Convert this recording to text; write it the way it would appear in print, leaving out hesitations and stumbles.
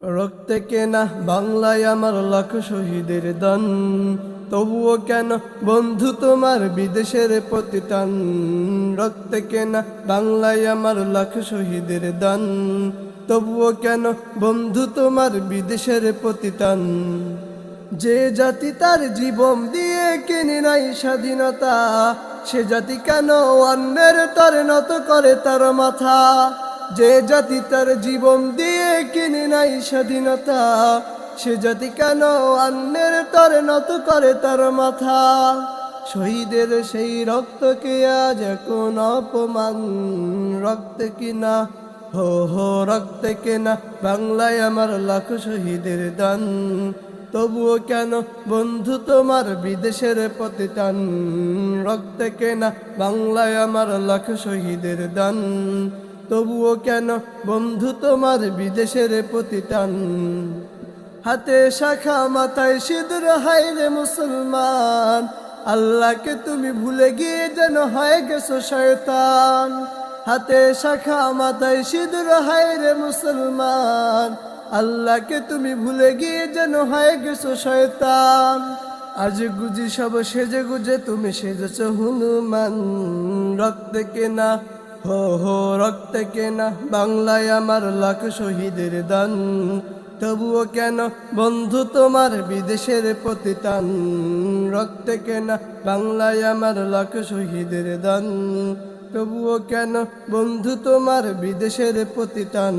রক্তে কেনা বাংলায় আমার লাখ শহীদের দান, তবুও কেন বন্ধু তোমার বিদেশের প্রতি টান। রক্তে কেনা বাংলায় আমার লাখ শহীদের দান, তবুও কেন বন্ধু তোমার বিদেশের প্রতি টান। যে জাতি তার জীবন দিয়ে কিনে নাই স্বাধীনতা, সে জাতি কেন অন্যের তরে নত করে তার মাথা। যে জাতি তার জীবন দিয়ে কিনে নাই স্বাধীনতা, সে জাতি কেন অন্যের তরে নত করে তার মাথা। শহীদের সেই রক্তকে আজ এখন অপমান, রক্তে কিনা হো হো রক্তে কেনা বাংলায় আমার লাখ শহীদের দান, তবুও কেন বন্ধু তোমার বিদেশের প্রতি টান। রক্তে কেনা বাংলায় আমার লাখ শহীদের দান, তবুও কেন বন্ধু তোমার বিদেশের প্রতি টান। হাতে শাখা মাথায় সিঁদুর, হায় রে মুসলমান, আল্লাহকে তুমি ভুলে গিয়ে যেন হয়ে গেছো শয়তান। হাতে শাখা মাথায় সিঁদুর, হায় রে মুসলমান, আল্লাহকে তুমি ভুলে গিয়ে যেন হয়ে গেছো শয়তান। আজ গুজি সব সেজে গুজে তুমি সেজেছ হনুমান। রক্তে কেনা হো হো রক্তে কেনা বাংলায় আমার লাখ শহীদের দান, তবুও কেন বন্ধু তোমার বিদেশের প্রতি টান। রক্তে কেনা বাংলায় আমার লাখ শহীদের দান, তবুও কেন বন্ধু তোমার বিদেশের প্রতি টান।